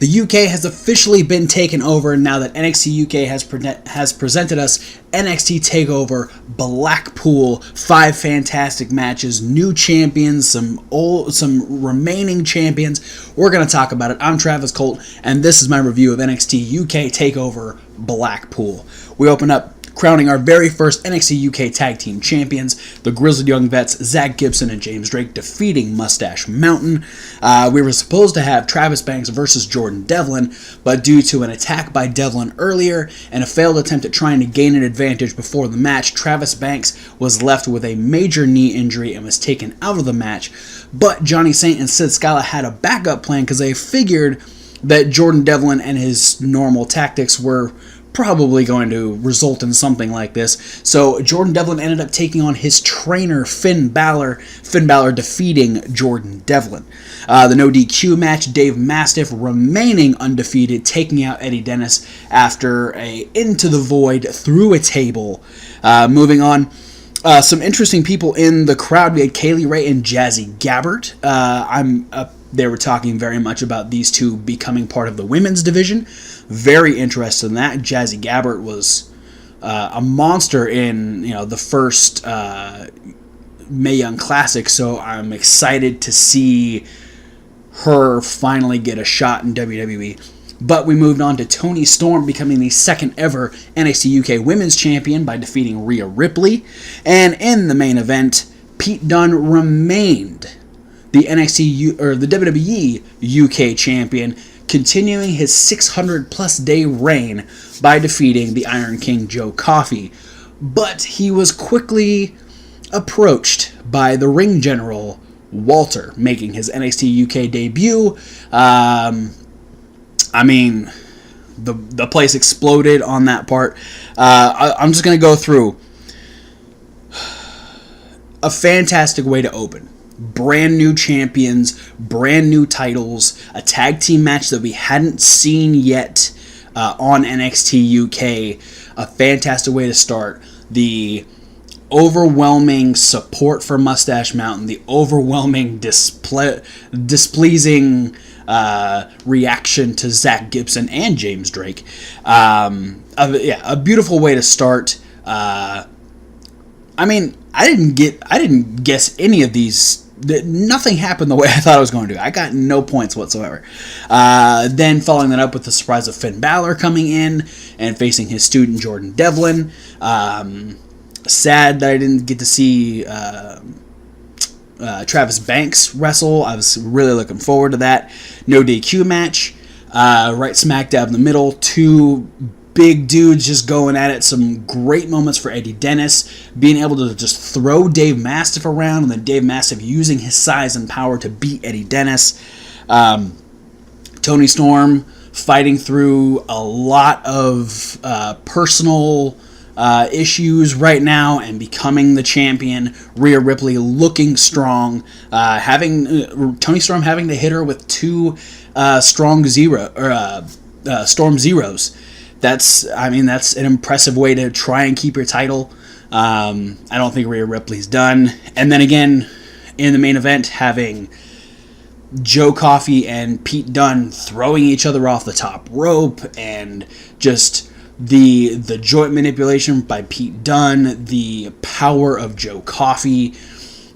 The UK has officially been taken over now that NXT UK has presented us NXT Takeover Blackpool. 5 fantastic matches, new champions, some remaining champions. We're going to talk about it. I'm Travis Colt, and this is my review of NXT UK Takeover Blackpool. We open up crowning our very first NXT UK Tag Team Champions, the Grizzled Young Vets, Zach Gibson and James Drake, defeating Mustache Mountain. We were supposed to have Travis Banks versus Jordan Devlin, but due to an attack by Devlin earlier and a failed attempt at trying to gain an advantage before the match, Travis Banks was left with a major knee injury and was taken out of the match. But Johnny Saint and Sid Scala had a backup plan because they figured that Jordan Devlin and his normal tactics were probably going to result in something like this. So Jordan Devlin ended up taking on his trainer, Finn Balor. Finn Balor defeating Jordan Devlin. The no DQ match, Dave Mastiff remaining undefeated, taking out Eddie Dennis after a Into the Void through a table. Moving on. Some interesting people in the crowd. We had Kaylee Ray and Jazzy Gabbert. They were talking very much about these two becoming part of the women's division. Very interested in that. Jazzy Gabbert was a monster in the first Mae Young Classic, so I'm excited to see her finally get a shot in WWE. But we moved on to Toni Storm becoming the second ever NXT UK Women's Champion by defeating Rhea Ripley. And in the main event, Pete Dunne remained the WWE UK Champion, continuing his 600-plus day reign by defeating the Iron King Joe Coffey. But he was quickly approached by the ring general, Walter, making his NXT UK debut. The place exploded on that part. I'm just going to go through a fantastic way to open. Brand new champions, brand new titles, a tag team match that we hadn't seen yet on NXT UK. A fantastic way to start. The overwhelming support for Mustache Mountain, the overwhelming displeasing reaction to Zach Gibson and James Drake. A beautiful way to start. I didn't guess any of these. Nothing happened the way I thought it was going to. I got no points whatsoever. Then following that up with the surprise of Finn Balor coming in and facing his student Jordan Devlin. Sad that I didn't get to see Travis Banks wrestle. I was really looking forward to that. No DQ match. Right smack dab in the middle. 2 big dudes just going at it. Some great moments for Eddie Dennis, being able to just throw Dave Mastiff around, and then Dave Mastiff using his size and power to beat Eddie Dennis. Toni Storm fighting through a lot of personal issues right now and becoming the champion. Rhea Ripley looking strong, Toni Storm having to hit her with 2 Storm Zeros. That's an impressive way to try and keep your title. I don't think Rhea Ripley's done. And then again, in the main event, having Joe Coffey and Pete Dunne throwing each other off the top rope, and just the joint manipulation by Pete Dunne, the power of Joe Coffey.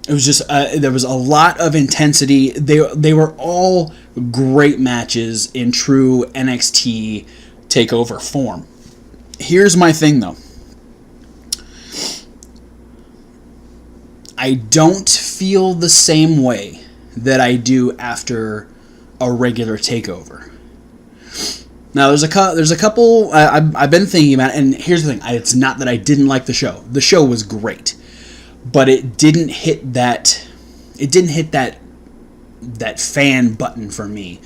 It was just there was a lot of intensity. They were all great matches in true NXT Takeover form. Here's my thing, though. I don't feel the same way that I do after a regular takeover. Now, there's a couple I've been thinking about, and here's the thing: it's not that I didn't like the show. The show was great, but it didn't hit that. It didn't hit that fan button for me.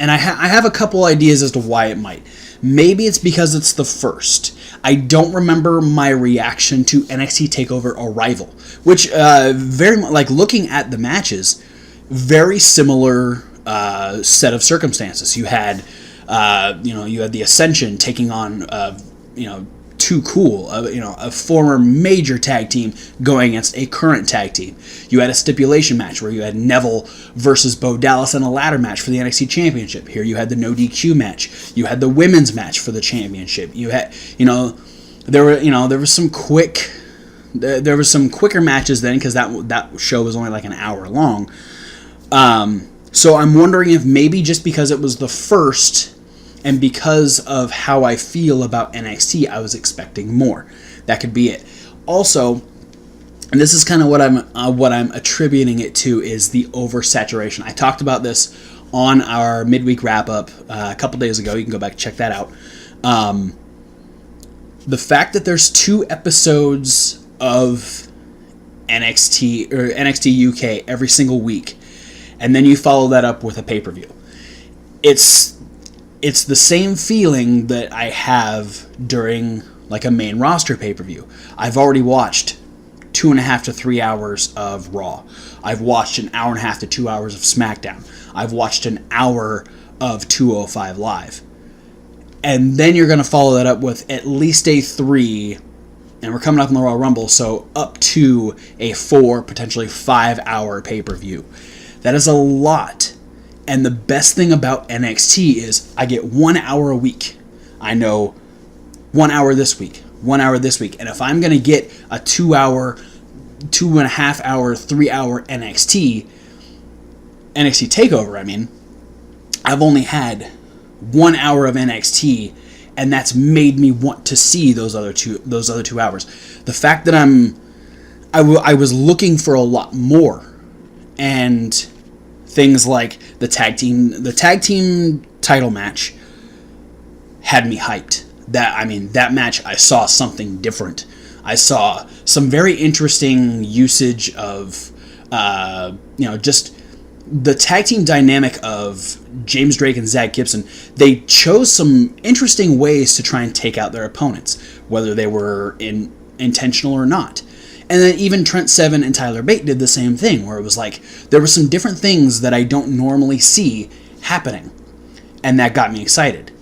And I have a couple ideas as to why it might. Maybe it's because it's the first. I don't remember my reaction to NXT TakeOver Arrival, which very like looking at the matches, very similar set of circumstances. You had you had the Ascension taking on too cool. A former major tag team going against a current tag team. You had a stipulation match where you had Neville versus Bo Dallas in a ladder match for the NXT Championship. Here you had the no DQ match. You had the women's match for the championship. You had, there was some quicker matches then, because that show was only like an hour long. So I'm wondering if maybe just because it was the first, and because of how I feel about NXT, I was expecting more. That could be it. Also, and this is kind of what I'm attributing it to, is the oversaturation. I talked about this on our midweek wrap-up a couple days ago. You can go back and check that out. The fact that there's 2 episodes of NXT or NXT UK every single week, and then you follow that up with a pay-per-view. It's the same feeling that I have during like a main roster pay-per-view. I've already watched 2.5 to 3 hours of Raw. I've watched an hour and a half to 2 hours of SmackDown. I've watched an hour of 205 Live. And then you're going to follow that up with at least a 3, and we're coming up in the Royal Rumble, so up to a 4, potentially 5-hour pay-per-view. That is a lot. And the best thing about NXT is I get 1 hour a week. I know 1 hour this week, 1 hour this week. And if I'm going to get a 2-hour, 2.5 hour, 3-hour NXT Takeover, I've only had 1 hour of NXT, and that's made me want to see those other 2 hours. The fact that I was looking for a lot more, and things like the tag team title match had me hyped. That match, I saw something different. I saw some very interesting usage of just the tag team dynamic of James Drake and Zach Gibson. They chose some interesting ways to try and take out their opponents, whether they were intentional or not. And then even Trent Seven and Tyler Bate did the same thing, where it was like there were some different things that I don't normally see happening, and that got me excited.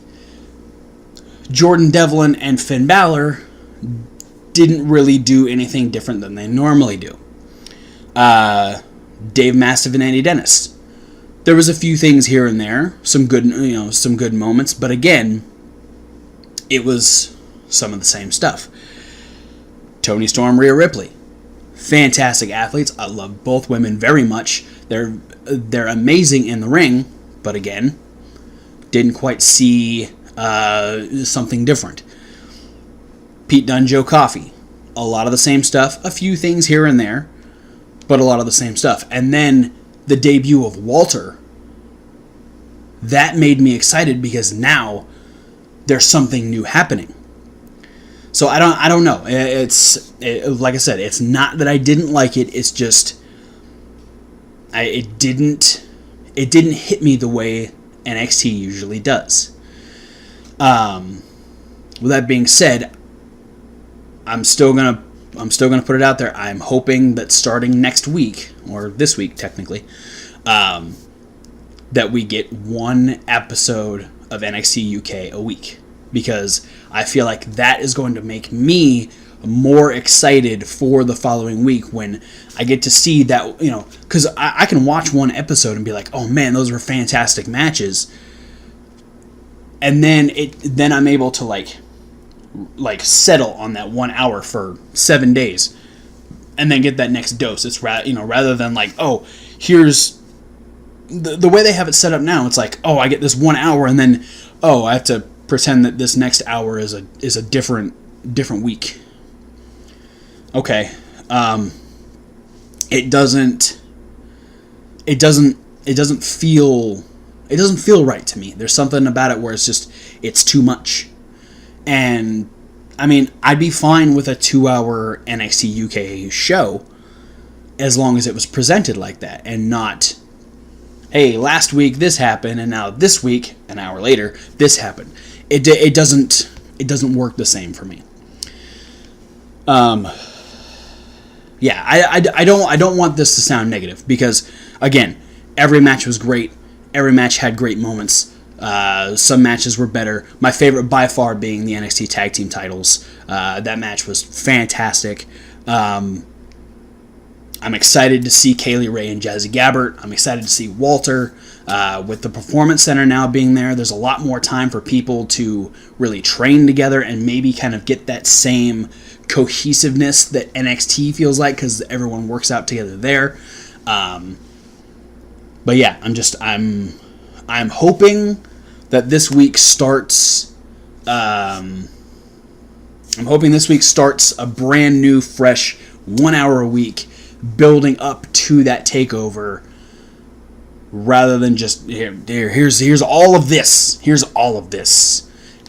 Jordan Devlin and Finn Balor didn't really do anything different than they normally do. Dave Mastiff and Andy Dennis. There was a few things here and there, some good moments, but again, it was some of the same stuff. Toni Storm, Rhea Ripley. Fantastic athletes. I love both women very much. They're amazing in the ring, but again, didn't quite see something different. Pete Dunne, Joe Coffey. A lot of the same stuff. A few things here and there, but a lot of the same stuff. And then the debut of Walter. That made me excited because now there's something new happening. So I don't know. Like I said, it's not that I didn't like it. It's just it didn't hit me the way NXT usually does. With that being said, I'm still gonna put it out there. I'm hoping that starting next week, or this week technically, that we get 1 episode of NXT UK a week. Because I feel like that is going to make me more excited for the following week when I get to see that, because I can watch 1 episode and be like, oh man, those were fantastic matches. And then I'm able to like settle on that 1 hour for 7 days and then get that next dose. It's rather than like, oh, here's the way they have it set up now. It's like, oh, I get this 1 hour and then, oh, I have to pretend that this next hour is a different week. Okay. It doesn't feel right to me. There's something about it where it's too much. And I'd be fine with a 2-hour NXT UK show as long as it was presented like that and not, hey, last week this happened and now this week, an hour later, this happened. It doesn't work the same for me. Yeah, I don't want this to sound negative because, again, every match was great. Every match had great moments. Some matches were better. My favorite by far being the NXT Tag Team titles. That match was fantastic. I'm excited to see Kaylee Ray and Jazzy Gabbert. I'm excited to see Walter. With the Performance Center now being there, there's a lot more time for people to really train together and maybe kind of get that same cohesiveness that NXT feels like because everyone works out together there. But yeah, I'm hoping that this week starts. I'm hoping this week starts a brand new, fresh 1 hour a week, building up to that takeover, rather than just here's all of this,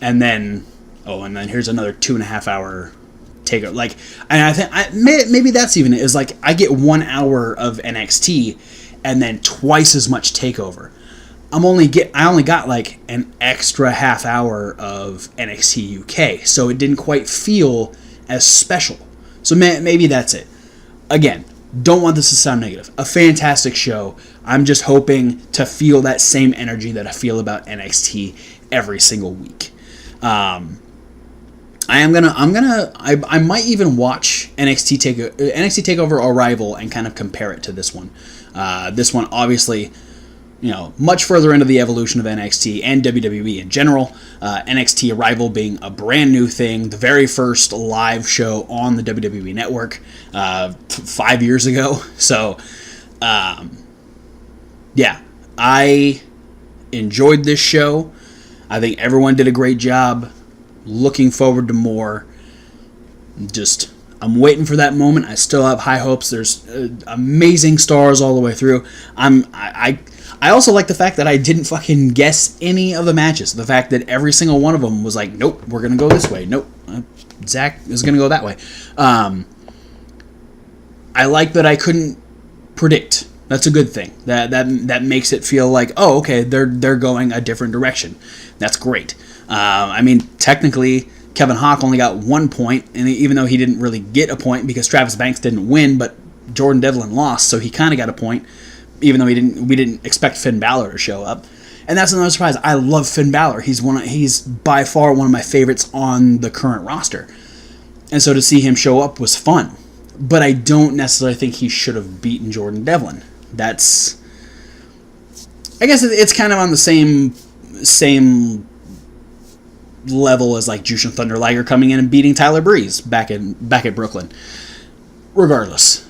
and then here's another 2.5 hour takeover. Like, and I think maybe that's even it. Is like I get 1 hour of NXT, and then twice as much takeover. I only got like an extra half hour of NXT UK, so it didn't quite feel as special. So maybe that's it. Again, don't want this to sound negative. A fantastic show. I'm just hoping to feel that same energy that I feel about NXT every single week. I might even watch NXT Takeover Arrival and kind of compare it to this one. This one obviously, much further into the evolution of NXT and WWE in general. NXT Arrival being a brand new thing, the very first live show on the WWE Network 5 years ago. So, yeah, I enjoyed this show. I think everyone did a great job. Looking forward to more. I'm waiting for that moment. I still have high hopes. There's amazing stars all the way through. I also like the fact that I didn't fucking guess any of the matches. The fact that every single one of them was like, nope, we're going to go this way. Nope, Zach is going to go that way. I like that I couldn't predict. That's a good thing. That makes it feel like, oh, okay, they're going a different direction. That's great. Technically, Kevin Hawk only got 1 point, and even though he didn't really get a point because Travis Banks didn't win, but Jordan Devlin lost, so he kind of got a point. Even though we didn't expect Finn Balor to show up. And that's another surprise. I love Finn Balor. He's by far one of my favorites on the current roster. And so to see him show up was fun. But I don't necessarily think he should have beaten Jordan Devlin. I guess it's kind of on the same level as like Jushin Thunder Liger coming in and beating Tyler Breeze back at Brooklyn. Regardless,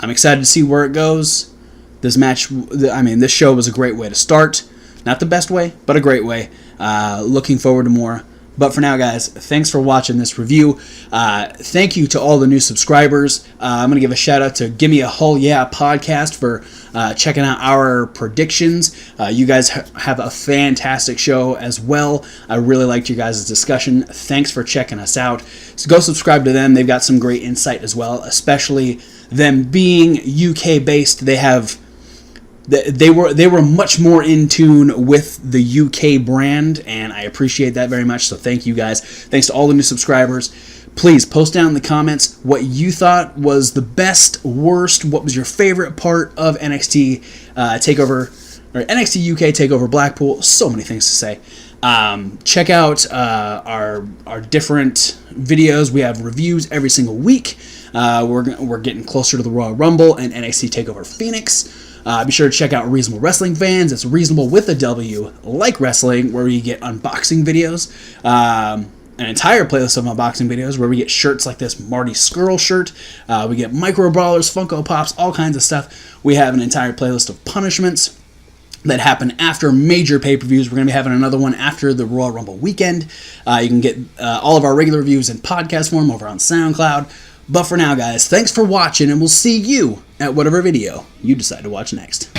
I'm excited to see where it goes. This show was a great way to start. Not the best way, but a great way. Looking forward to more. But for now, guys, thanks for watching this review. Thank you to all the new subscribers. I'm going to give a shout out to Gimme a Hull Yeah podcast for checking out our predictions. You guys have a fantastic show as well. I really liked your guys' discussion. Thanks for checking us out. So go subscribe to them. They've got some great insight as well, especially them being UK based. They were much more in tune with the UK brand, and I appreciate that very much. So thank you guys. Thanks to all the new subscribers. Please post down in the comments what you thought was the best, worst, what was your favorite part of NXT Takeover or NXT UK Takeover Blackpool. So many things to say. Check out our different videos. We have reviews every single week. We're getting closer to the Royal Rumble and NXT Takeover Phoenix. Be sure to check out Reasonable Wrestling Fans. It's reasonable with a W, like wrestling, where you get unboxing videos. An entire playlist of unboxing videos where we get shirts like this Marty Skrull shirt. We get Micro Brawlers, Funko Pops, all kinds of stuff. We have an entire playlist of punishments that happen after major pay-per-views. We're going to be having another one after the Royal Rumble weekend. You can get all of our regular reviews in podcast form over on SoundCloud. But for now, guys, thanks for watching, and we'll see you at whatever video you decide to watch next.